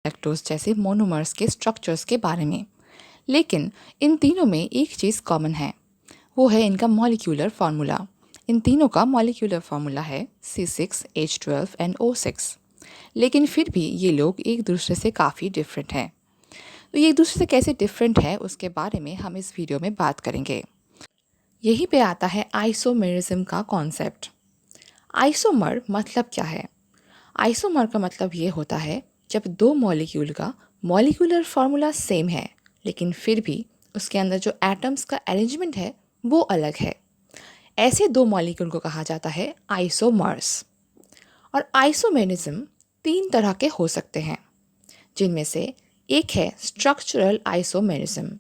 Lactose जैसे monomers के structures के बारे में। लेकिन इन तीनों में एक चीज़ कॉमन है, वो है इनका मॉलिक्यूलर फार्मूला। इन तीनों का मॉलिक्यूलर फार्मूला है C6H12NO6। लेकिन फिर भी ये लोग एक दूसरे से काफ़ी डिफरेंट हैं। तो ये एक दूसरे से कैसे डिफरेंट है उसके बारे में हम इस वीडियो में बात करेंगे। यहीं पे आता है आइसोमेरिज्म का कॉन्सेप्ट। आइसोमर मतलब क्या है? आइसोमर का मतलब ये होता है जब दो मॉलिक्यूल का मॉलिक्यूलर फार्मूला सेम है लेकिन फिर भी उसके अंदर जो एटम्स का अरेंजमेंट है वो अलग है। ऐसे दो मॉलिक्यूल को कहा जाता है आइसोमर्स। और आइसोमेरिज्म तीन तरह के हो सकते हैं, जिनमें से एक है स्ट्रक्चरल आइसोमेरिज्म,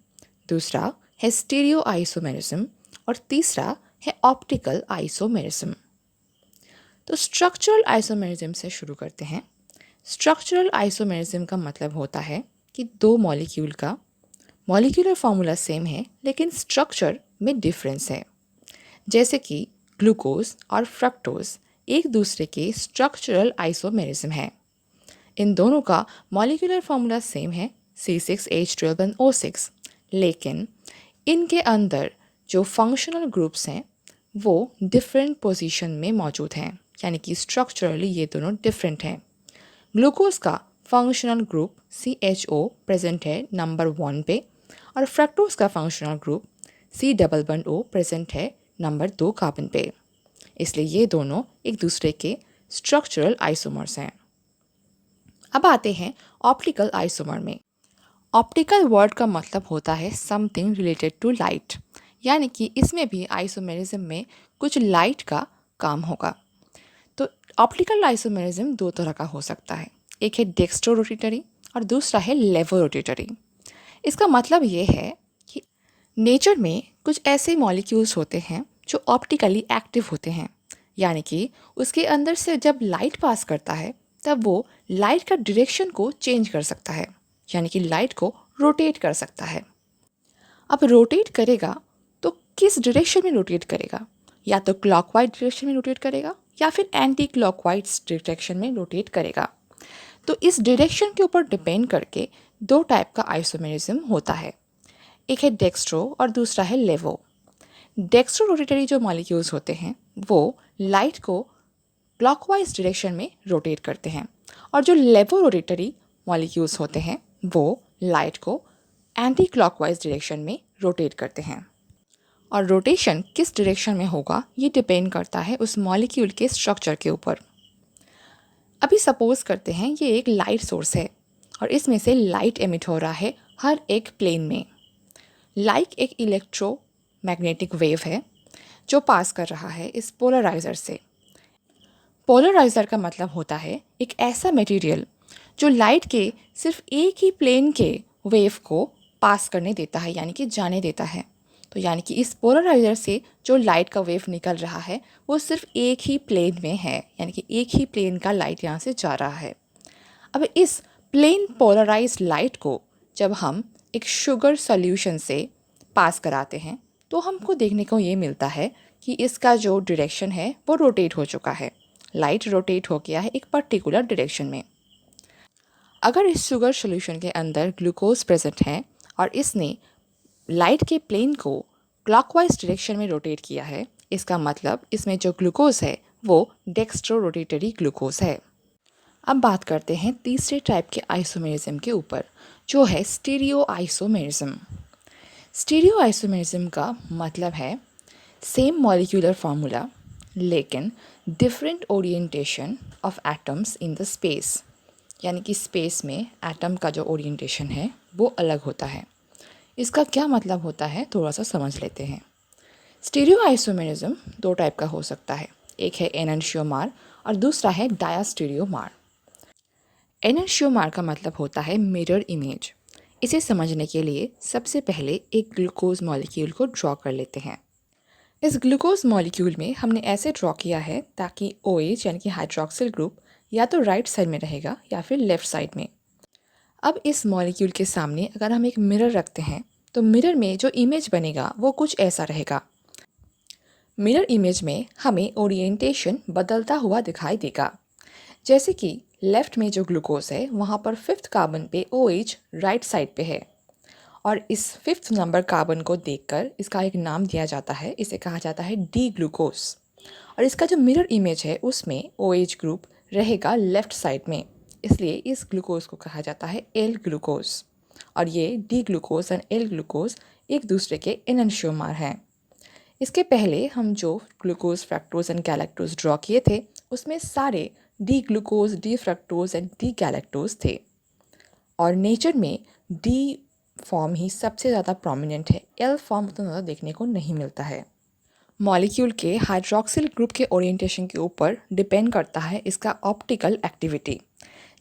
दूसरा है स्टीरियो आइसोमेरिज्म और तीसरा है ऑप्टिकल आइसोमेरिज्म। तो स्ट्रक्चरल आइसोमेरिज्म से शुरू करते हैं। स्ट्रक्चरल आइसोमेरिज्म का मतलब होता है कि दो मॉलिक्यूल का मॉलिक्यूलर फार्मूला सेम है लेकिन स्ट्रक्चर में डिफरेंस है। जैसे कि ग्लूकोज और फ्रक्टोज एक दूसरे के स्ट्रक्चरल आइसोमेरिज्म है। इन दोनों का मॉलिक्यूलर फार्मूला सेम है C6H12NO6, लेकिन इनके अंदर जो फंक्शनल ग्रुप्स हैं वो डिफरेंट पोजीशन में मौजूद हैं, यानी कि स्ट्रक्चरली ये दोनों डिफरेंट हैं। ग्लूकोज का फंक्शनल ग्रुप CHO प्रेजेंट है नंबर 1 पे और फ्रक्टोज का फंक्शनल ग्रुप C++O प्रेजेंट है नंबर 2 कार्बन पे। इसलिए ये दोनों एक दूसरे के स्ट्रक्चरल आइसोमर्स हैं। अब आते हैं ऑप्टिकल आइसोमर में। ऑप्टिकल वर्ड का मतलब होता है समथिंग रिलेटेड टू लाइट, यानी कि इसमें भी आइसोमेरिज्म में कुछ लाइट का काम होगा। तो ऑप्टिकल आइसोमेरिज्म दो तरह का हो सकता है, एक है डेक्स्ट्रो रोटेटरी और दूसरा है लेवो रोटेटरी। इसका मतलब ये है कि नेचर में कुछ ऐसे मॉलिक्यूल्स होते हैं जो ऑप्टिकली एक्टिव होते हैं, यानी कि उसके अंदर से जब लाइट पास करता है तब वो लाइट का डायरेक्शन को चेंज कर सकता है, यानी कि लाइट को रोटेट कर सकता है। अब रोटेट करेगा तो किस डायरेक्शन में रोटेट करेगा? या तो क्लॉकवाइज डायरेक्शन में रोटेट करेगा या फिर एंटी क्लॉकवाइज डायरेक्शन में रोटेट करेगा। तो इस डायरेक्शन के ऊपर डिपेंड करके दो टाइप का आइसोमेरिज्म होता है, एक है डेक्स्ट्रो और दूसरा है लेवो। डेक्स्ट्रो रोटेटरी जो मॉलिक्यूल्स होते हैं वो लाइट को क्लॉकवाइज डायरेक्शन में रोटेट करते हैं और जो लेवो रोटेटरी मॉलिक्यूल्स होते हैं वो लाइट को एंटी क्लॉकवाइज डायरेक्शन में रोटेट करते हैं। और रोटेशन किस डायरेक्शन में होगा ये डिपेंड करता है उस मॉलिक्यूल के स्ट्रक्चर के ऊपर। अभी सपोज करते हैं ये एक लाइट सोर्स है और इसमें से लाइट एमिट हो रहा है हर एक प्लेन में। लाइट एक इलेक्ट्रोमैग्नेटिक वेव है जो पास कर रहा है इस पोलराइजर से। पोलराइजर का मतलब होता है एक ऐसा मटेरियल जो लाइट के सिर्फ एक ही प्लेन के वेव को पास करने देता है, यानी कि जाने देता है। तो यानी कि इस पोलराइजर से जो लाइट का वेव निकल रहा है वो सिर्फ एक ही प्लेन में है, यानी कि एक ही प्लेन का लाइट यहाँ से जा रहा है। अब इस प्लेन पोलराइज्ड लाइट को जब हम एक शुगर सॉल्यूशन से पास कराते हैं तो हमको देखने को ये मिलता है कि इसका जो डायरेक्शन है वो रोटेट हो चुका है। लाइट रोटेट हो गया है एक पर्टिकुलर डायरेक्शन में। अगर इस शुगर सॉल्यूशन के अंदर ग्लूकोज प्रेजेंट है और इसने लाइट के प्लेन को क्लॉकवाइज डायरेक्शन में रोटेट किया है, इसका मतलब इसमें जो ग्लूकोज है वो डेक्स्ट्रो रोटेटरी ग्लूकोज है। अब बात करते हैं तीसरे टाइप के आइसोमेरिज्म के ऊपर, जो है स्टीरियो आइसोमेरिज्म। स्टीरियो आइसोमेरिज्म का मतलब है सेम मॉलिक्यूलर फार्मूला लेकिन different orientation of atoms in the space, यानी कि स्पेस में एटम का जो ओरिएंटेशन है वो अलग होता है। इसका क्या मतलब होता है थोड़ा सा समझ लेते हैं। स्टीरियो आइसोमेरिज्म दो टाइप का हो सकता है, एक है एनंशियोमर और दूसरा है डायास्टीरियोमर। एनंशियोमर का मतलब होता है मिरर इमेज। इसे समझने के लिए सबसे पहले एक ग्लूकोज मॉलिक्यूल को ड्रॉ कर लेते हैं। इस ग्लूकोज मॉलिक्यूल में हमने ऐसे ड्रॉ किया है ताकि OH यानी कि हाइड्रोक्सिल ग्रुप या तो राइट साइड में रहेगा या फिर लेफ्ट साइड में। अब इस मॉलिक्यूल के सामने अगर हम एक मिरर रखते हैं तो मिरर में जो इमेज बनेगा वो कुछ ऐसा रहेगा। मिरर इमेज में हमें ओरिएंटेशन बदलता हुआ दिखाई देगा। जैसे कि लेफ्ट में जो ग्लूकोज है वहाँ पर 5th कार्बन पे OH राइट साइड पे है और इस 5th नंबर कार्बन को देखकर इसका एक नाम दिया जाता है, इसे कहा जाता है डी ग्लूकोज। और इसका जो मिरर इमेज है उसमें OH ग्रुप रहेगा लेफ्ट साइड में, इसलिए इस ग्लूकोज को कहा जाता है एल ग्लूकोज। और ये डी ग्लूकोज और एल ग्लूकोज एक दूसरे के एनेंशियोमर हैं। इसके पहले हम जो glucose, fructose and galactose draw किए थे उसमें सारे D glucose, D fructose and D galactose थे और नेचर में डी फॉर्म ही सबसे ज़्यादा प्रोमिनेंट है, एल फॉर्म उतना ज़्यादा देखने को नहीं मिलता है। मॉलिक्यूल के हाइड्रॉक्सिल ग्रुप के ओरिएंटेशन के ऊपर डिपेंड करता है इसका ऑप्टिकल एक्टिविटी।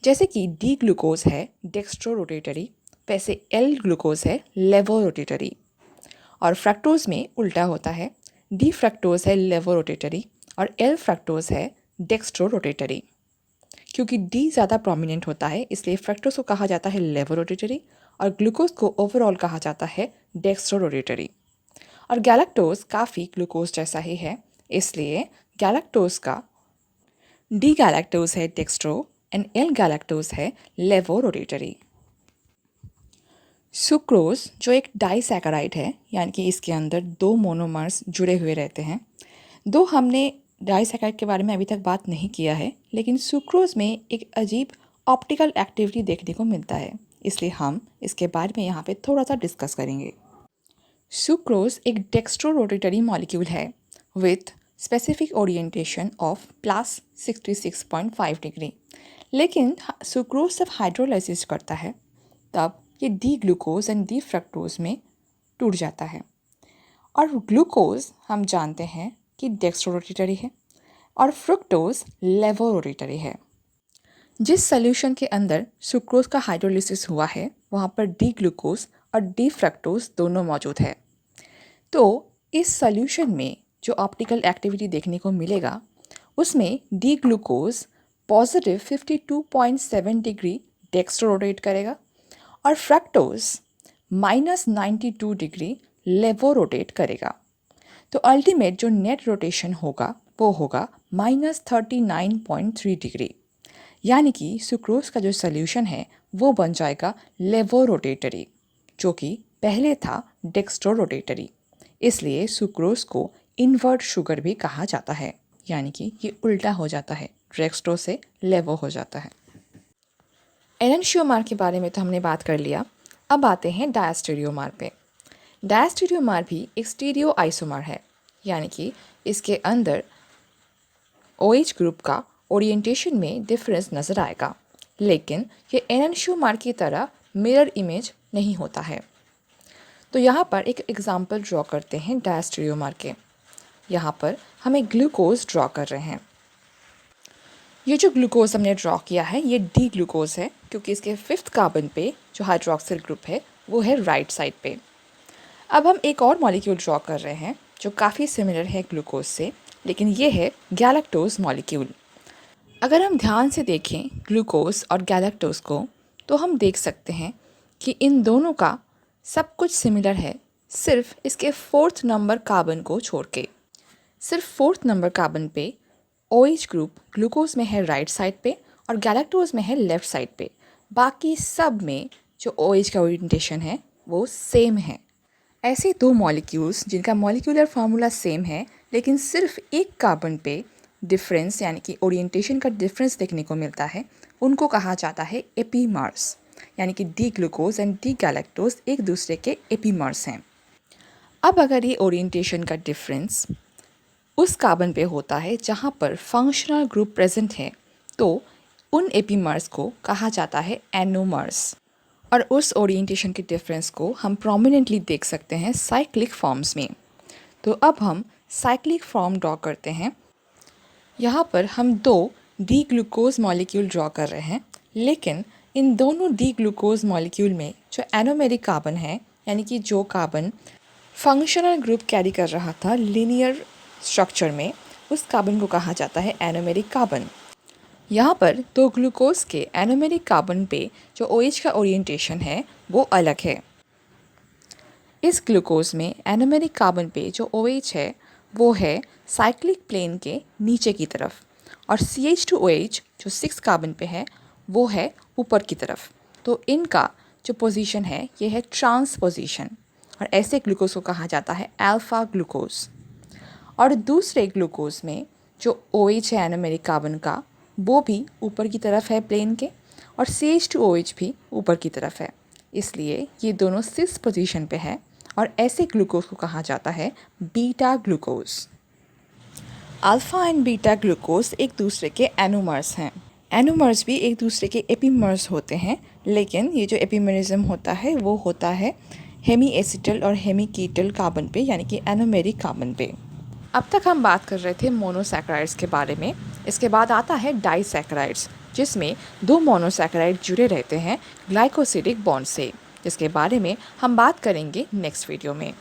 जैसे कि डी ग्लूकोज है डेक्स्ट्रो रोटेटरी, वैसे एल ग्लूकोज है लेवो रोटेटरी। और फ्रक्टोज में उल्टा होता है, डी फ्रक्टोज है लेवो रोटेटरी और एल फ्रक्टोज है डेक्स्ट्रो रोटेटरी। क्योंकि डी ज़्यादा प्रोमिनेंट होता है इसलिए फ्रक्टोज को कहा जाता है लेवो रोटेटरी और ग्लूकोज को ओवरऑल कहा जाता है डेक्स्ट्रो रोटेटरी। और गैलेक्टोज काफ़ी ग्लूकोज जैसा ही है, इसलिए गैलेक्टोज का डी गैलेक्टोज है डेक्स्ट्रो एंड एल गैलेक्टोज है लेवो रोटेटरी। सुक्रोज जो एक डाइसैकेराइड है, यानी कि इसके अंदर 2 मोनोमर्स जुड़े हुए रहते हैं। दो हमने डाइसैकेराइड के बारे में अभी तक बात नहीं किया है, लेकिन सुक्रोज में एक अजीब ऑप्टिकल एक्टिविटी देखने को मिलता है, इसलिए हम इसके बारे में यहाँ पे थोड़ा सा डिस्कस करेंगे। सुक्रोज एक डेक्स्ट्रो रोटेटरी मॉलिक्यूल है with specific orientation of +66.5 degree. लेकिन सुक्रोज जब हाइड्रोलाइसिस करता है तब ये D glucose and D fructose में टूट जाता है। और ग्लूकोज हम जानते हैं कि डेक्स्ट्रो रोटेटरी है और फ्रुक्टोज लेवो रोटेटरी है। जिस सॉल्यूशन के अंदर सुक्रोज का हाइड्रोलाइसिस हुआ है वहाँ पर डी ग्लूकोज और डी फ्रक्टोज दोनों मौजूद है। तो इस सॉल्यूशन में जो ऑप्टिकल एक्टिविटी देखने को मिलेगा उसमें D glucose positive 52.7 degree dextro rotate करेगा और फ्रक्टोज -92 डिग्री लेवो रोटेट करेगा। तो अल्टीमेट जो नेट रोटेशन होगा वो होगा -39.3 डिग्री, यानी कि सुक्रोज का जो सॉल्यूशन है वो बन जाएगा लेवो रोटेटरी, जो कि पहले था डेक्स्ट्रो रोटेटरी। इसलिए सुक्रोज को इन्वर्ट शुगर भी कहा जाता है, यानी कि ये उल्टा हो जाता है, डेक्स्ट्रो से लेवो हो जाता है। एनेंशियोमर के बारे में तो हमने बात कर लिया, अब आते हैं डायस्टेरियोमर पे। डायस्टेरियोमर भी एक स्टीरियो आइसोमर है, यानी कि इसके अंदर OH ग्रुप का ओरिएंटेशन में डिफरेंस नज़र आएगा, लेकिन ये एनेंशियोमर की तरह मिरर इमेज नहीं होता है। तो यहाँ पर एक एग्जाम्पल ड्रॉ करते हैं डायस्टेरियोमर के। यहाँ पर हम एक ग्लूकोज ड्रॉ कर रहे हैं। ये जो ग्लूकोज हमने ड्रॉ किया है ये डी ग्लूकोज है, क्योंकि इसके 5th कार्बन पे जो हाइड्रॉक्सिल ग्रुप है वो है राइट साइड पे। अब हम एक और मॉलिक्यूल ड्रॉ कर रहे हैं जो काफ़ी सिमिलर है ग्लूकोज से, लेकिन ये है गैलेक्टोज मॉलिक्यूल। अगर हम ध्यान से देखें ग्लूकोज और गैलेक्टोज को तो हम देख सकते हैं कि इन दोनों का सब कुछ सिमिलर है, सिर्फ इसके 4th नंबर कार्बन को छोड़ के। सिर्फ 4th नंबर कार्बन पे OH ग्रुप ग्लूकोज में है राइट साइड पे और गैलेक्टोज में है लेफ़्ट साइड पे। बाकी सब में जो OH का ओरिएंटेशन है वो सेम है। ऐसे 2 मॉलिक्यूल्स जिनका मॉलिक्यूलर फार्मूला सेम है लेकिन सिर्फ एक कार्बन पे डिफरेंस, यानी कि ओरिएंटेशन का डिफरेंस देखने को मिलता है, उनको कहा जाता है एपीमर्स, यानी कि D glucose and D galactose एक दूसरे के एपीमर्स हैं। अब अगर ये ओरिएंटेशन का डिफरेंस उस कार्बन पे होता है जहाँ पर फंक्शनल ग्रुप प्रेजेंट है तो उन एपीमर्स को कहा जाता है एनोमर्स। और उस ओरिएंटेशन के डिफरेंस को हम प्रोमिनेंटली देख सकते हैं साइक्लिक फॉर्म्स में। तो अब हम साइक्लिक फॉर्म ड्रॉ करते हैं। यहाँ पर हम 2 डी ग्लूकोज मॉलिक्यूल ड्रॉ कर रहे हैं, लेकिन इन दोनों डी ग्लूकोज मॉलिक्यूल में जो एनोमेरिक कार्बन है, यानी कि जो कार्बन फंक्शनल ग्रुप कैरी कर रहा था लीनियर स्ट्रक्चर में, उस कार्बन को कहा जाता है एनोमेरिक कार्बन। यहाँ पर 2 ग्लूकोज के एनोमेरिक कार्बन पे जो OH का ओरिएंटेशन है वो अलग है। इस ग्लूकोज में एनोमेरिक कार्बन पे जो OH है वो है साइक्लिक प्लेन के नीचे की तरफ और CH2OH जो 6 कार्बन पे है वो है ऊपर की तरफ। तो इनका जो पोजीशन है ये है ट्रांस पोजीशन, और ऐसे ग्लूकोज को कहा जाता है अल्फ़ा ग्लूकोज। और दूसरे ग्लूकोज में जो OH है एनोमेरिक कार्बन का, वो भी ऊपर की तरफ है प्लेन के, और CH2OH भी ऊपर की तरफ है, इसलिए ये दोनों 6 पोजीशन पे है, और ऐसे ग्लूकोज को कहा जाता है beta glucose. Alpha and beta glucose एक दूसरे के एनोमर्स हैं। एनोमर्स भी एक दूसरे के एपीमर्स होते हैं, लेकिन ये जो एपीमेरिज्म होता है वो होता है हेमी एसिटल और हेमी कीटल कार्बन पे, यानी कि एनोमेरिक कार्बन पे। अब तक हम बात कर रहे थे मोनोसैकेराइड्स के बारे में। इसके बाद आता है डाइसैकेराइड्स, जिसमें 2 मोनोसैकेराइड जुड़े रहते हैं ग्लाइकोसिडिक बॉन्ड से, जिसके बारे में हम बात करेंगे नेक्स्ट वीडियो में।